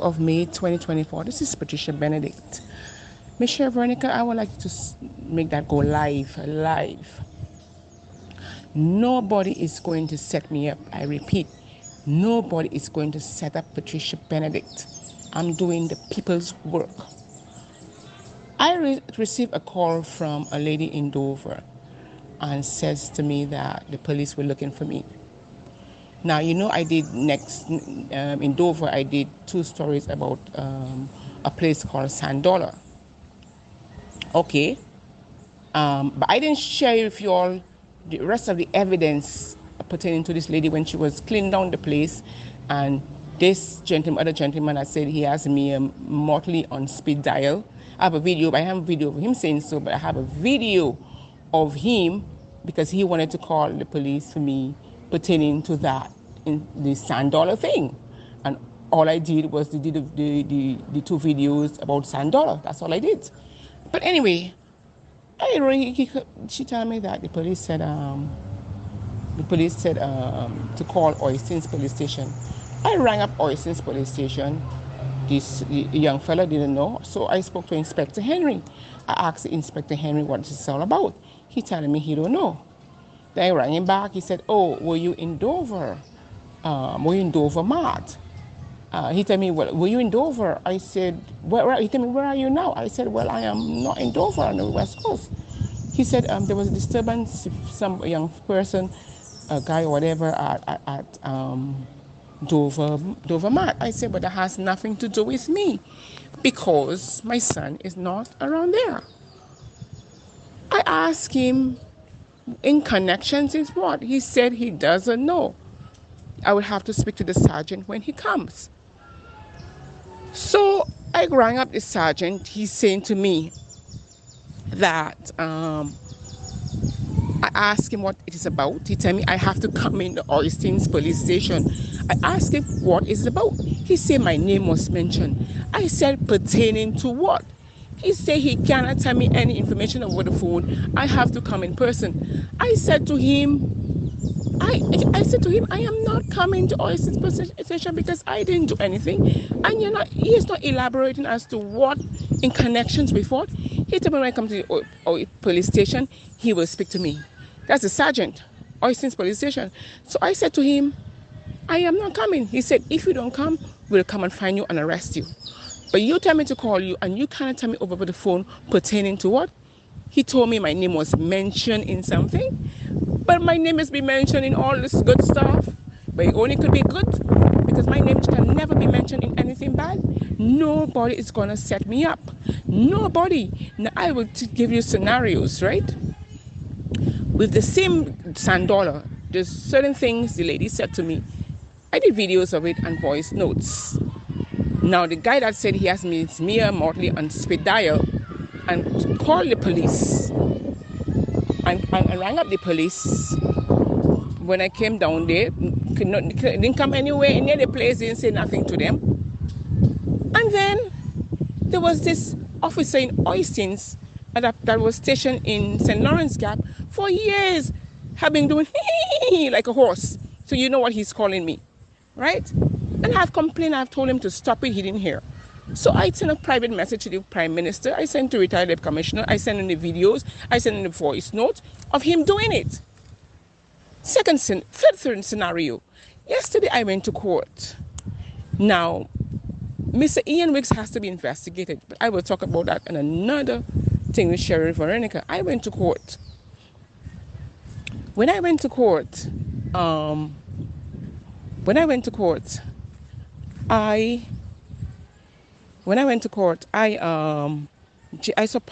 of May 2024. This is Patricia Benedict. Ms. Veronica, I would like to make that go live. Nobody is going to set me up. I repeat, nobody is going to set up Patricia Benedict. I'm doing the people's work. I received a call from a lady in Dover and says to me that the police were looking for me. Now, I did in Dover, I did 2 stories about a place called Sandola. Okay. But I didn't share with you all the rest of the evidence pertaining to this lady when she was cleaning down the place. And this other gentleman, I said he has me mortally on speed dial. I have a video, but I have a video of him saying so, but I have a video of him because he wanted to call the police for me pertaining to that in the Sandola thing. And all I did was the 2 videos about Sandola. That's all I did. But anyway, she told me that the police said to call Oistins police station. I rang up Oistins police station. The young fella didn't know, so I spoke to Inspector Henry. I asked Inspector Henry what this is all about. He told me he don't know. Then I rang him back. He said, "Oh, were you in Dover? Were you in Dover Mart?" He told me, "Well, were you in Dover?" I said, he told me, "Where are you now?" I said, "Well, I am not in Dover on the West Coast." He said, "There was a disturbance, some young person, a guy or whatever at Dover Mart." I said, "But that has nothing to do with me because my son is not around there." I asked him, in connections with what? He said he doesn't know. I would have to speak to the sergeant when he comes. So I rang up the sergeant. He's saying to me that I asked him what it is about. He told me I have to come in the Oistins police station. I asked him what is it about. He said my name was mentioned. I said pertaining to what? He said he cannot tell me any information over the phone. I have to come in person. I said to him, I am not coming to Oistins police station because I didn't do anything. And he is not elaborating as to what in connections with what. He told me when I come to the police station, he will speak to me. That's the sergeant, Oistins police station. So I said to him, I am not coming. He said, if you don't come, we'll come and find you and arrest you. But you tell me to call you and you cannot tell me over the phone pertaining to what? He told me my name was mentioned in something, but my name has been mentioned in all this good stuff. But it only could be good because my name can never be mentioned in anything bad. Nobody is going to set me up. Nobody. Now I will give you scenarios, right? With the same Sandola, there's certain things the lady said to me. I did videos of it and voice notes. Now the guy that said he has me, it's mere mortally on speed dial and called the police and rang up the police. When I came down there, didn't come anywhere near the place, didn't say nothing to them. And then there was this officer in Oistins that was stationed in St. Lawrence Gap for years, have been doing like a horse. So you know what he's calling me, right? And I've complained, I've told him to stop it, he didn't hear. So I sent a private message to the Prime Minister, I sent to retired Deputy Commissioner, I sent in the videos, I sent in the voice note of him doing it. Third scenario. Yesterday I went to court. Now, Mr. Ian Wicks has to be investigated, but I will talk about that in another thing with Sheriff Veronica. I went to court. When I went to court, I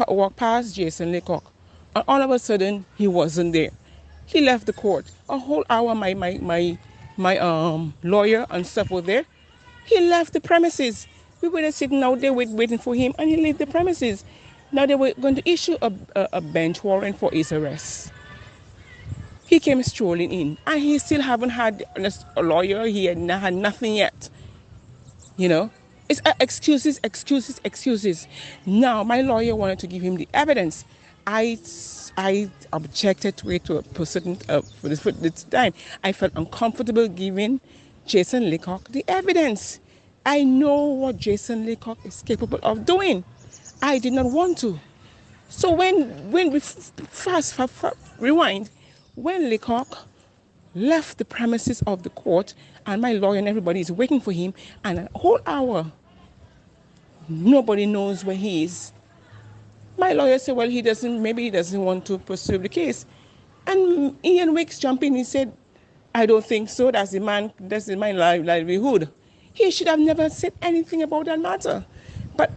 walked past Jason Leacock, and all of a sudden he wasn't there. He left the court. A whole hour, my lawyer and stuff were there. He left the premises. We were sitting out there waiting for him, and he left the premises. Now they were going to issue a bench warrant for his arrest. He came strolling in, and he still haven't had a lawyer. He had nothing yet. It's excuses. Now my lawyer wanted to give him the evidence. I objected to it for this time. I felt uncomfortable giving Jason Leacock the evidence. I know what Jason Leacock is capable of doing. I did not want to. So when we rewind, when Leacock left the premises of the court and my lawyer and everybody is waiting for him, and a whole hour, nobody knows where he is. My lawyer said, well, maybe he doesn't want to pursue the case. And Ian Wicks jumped in, he said, I don't think so, that's my livelihood. He should have never said anything about that matter. But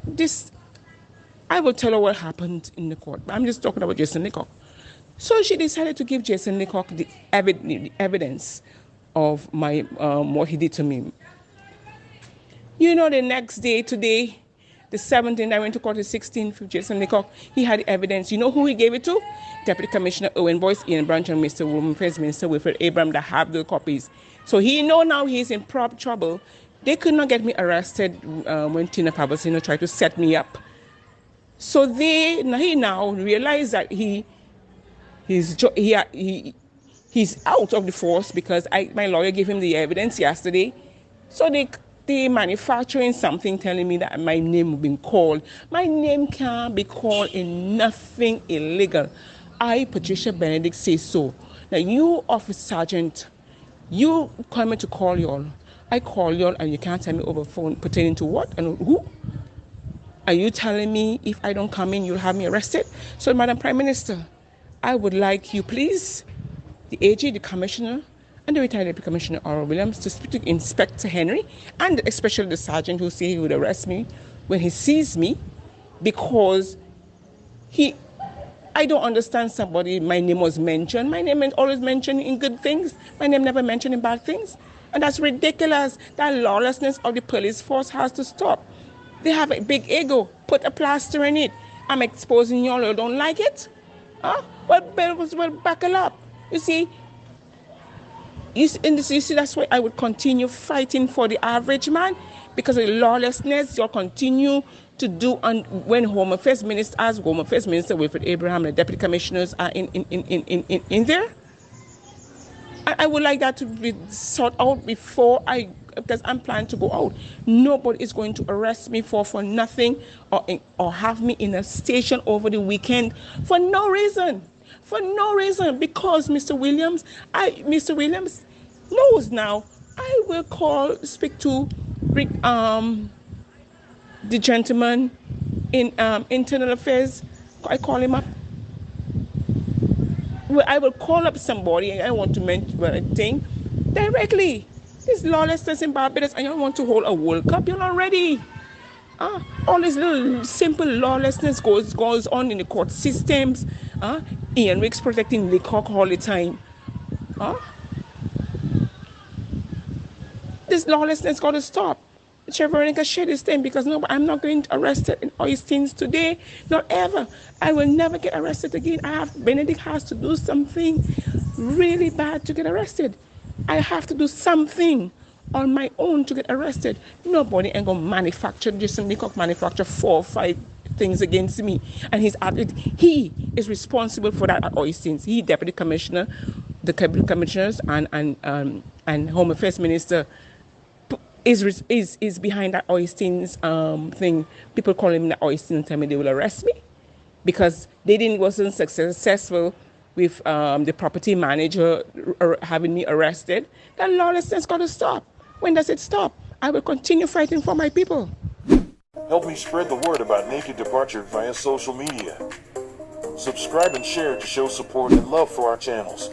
I will tell her what happened in the court. I'm just talking about Jason Leacock. So she decided to give Jason Leacock the evidence of what he did to me. You know, the next day, today, the 17th, I went to court the 16th with Jason Leacock. He had evidence. You know who he gave it to? Deputy Commissioner Owen Boyce, Ian Branch, and Mr. Woman First Minister Wilfred Abraham that have the copies. So he know now he's in trouble. They could not get me arrested when Tina Fabasino tried to set me up. So he now realized that he's out of the force because my lawyer gave him the evidence yesterday. So they manufacturing something telling me that my name has been called. My name can't be called in nothing illegal. I, Patricia Benedict, say so. Now you, Office Sergeant, you come to call y'all. I call y'all and you can't tell me over phone pertaining to what and who? Are you telling me if I don't come in, you'll have me arrested? So, Madam Prime Minister, I would like you, please, the AG, the Commissioner, and the retired Deputy Commissioner, Oral Williams, to speak to Inspector Henry, and especially the Sergeant who said he would arrest me when he sees me, because I don't understand somebody, my name was mentioned. My name is always mentioned in good things. My name never mentioned in bad things. And that's ridiculous. That lawlessness of the police force has to stop. They have a big ego. Put a plaster in it. I'm exposing y'all who don't like it. Well, buckle up. You see, that's why I would continue fighting for the average man, because of the lawlessness you'll continue to do when Home Affairs Minister Wilfred Abraham and the Deputy Commissioners are in there. I would like that to be sorted out because I'm planning to go out. Nobody is going to arrest me for nothing or have me in a station over the weekend for no reason. For no reason, because Mr. Williams knows now. I will speak to the gentleman in internal affairs. I call him up. I will call up somebody. I want to mention a thing directly. This lawlessness in Barbados, and you want to hold a World Cup. You're not ready. All this little simple lawlessness goes on in the court systems. Ian Wicks protecting Leacock all the time. This lawlessness got to stop. Veronica shed his thing because no, I'm not going to arrested in Oistins today, not ever. I will never get arrested again. Benedict has to do something really bad to get arrested. I have to do something on my own to get arrested. Nobody ain't gonna manufacture, Jason Leacock manufacture 4 or 5 things against me. And he is responsible for that at Oistins. He, Deputy Commissioner, the Deputy Commissioners and Home Affairs Minister is behind that Oistins thing. People call him the Oistins and tell me they will arrest me because wasn't successful with the property manager having me arrested. That lawlessness got to stop. When does it stop? I will continue fighting for my people. Help me spread the word about Naked Departure via social media. Subscribe and share to show support and love for our channels.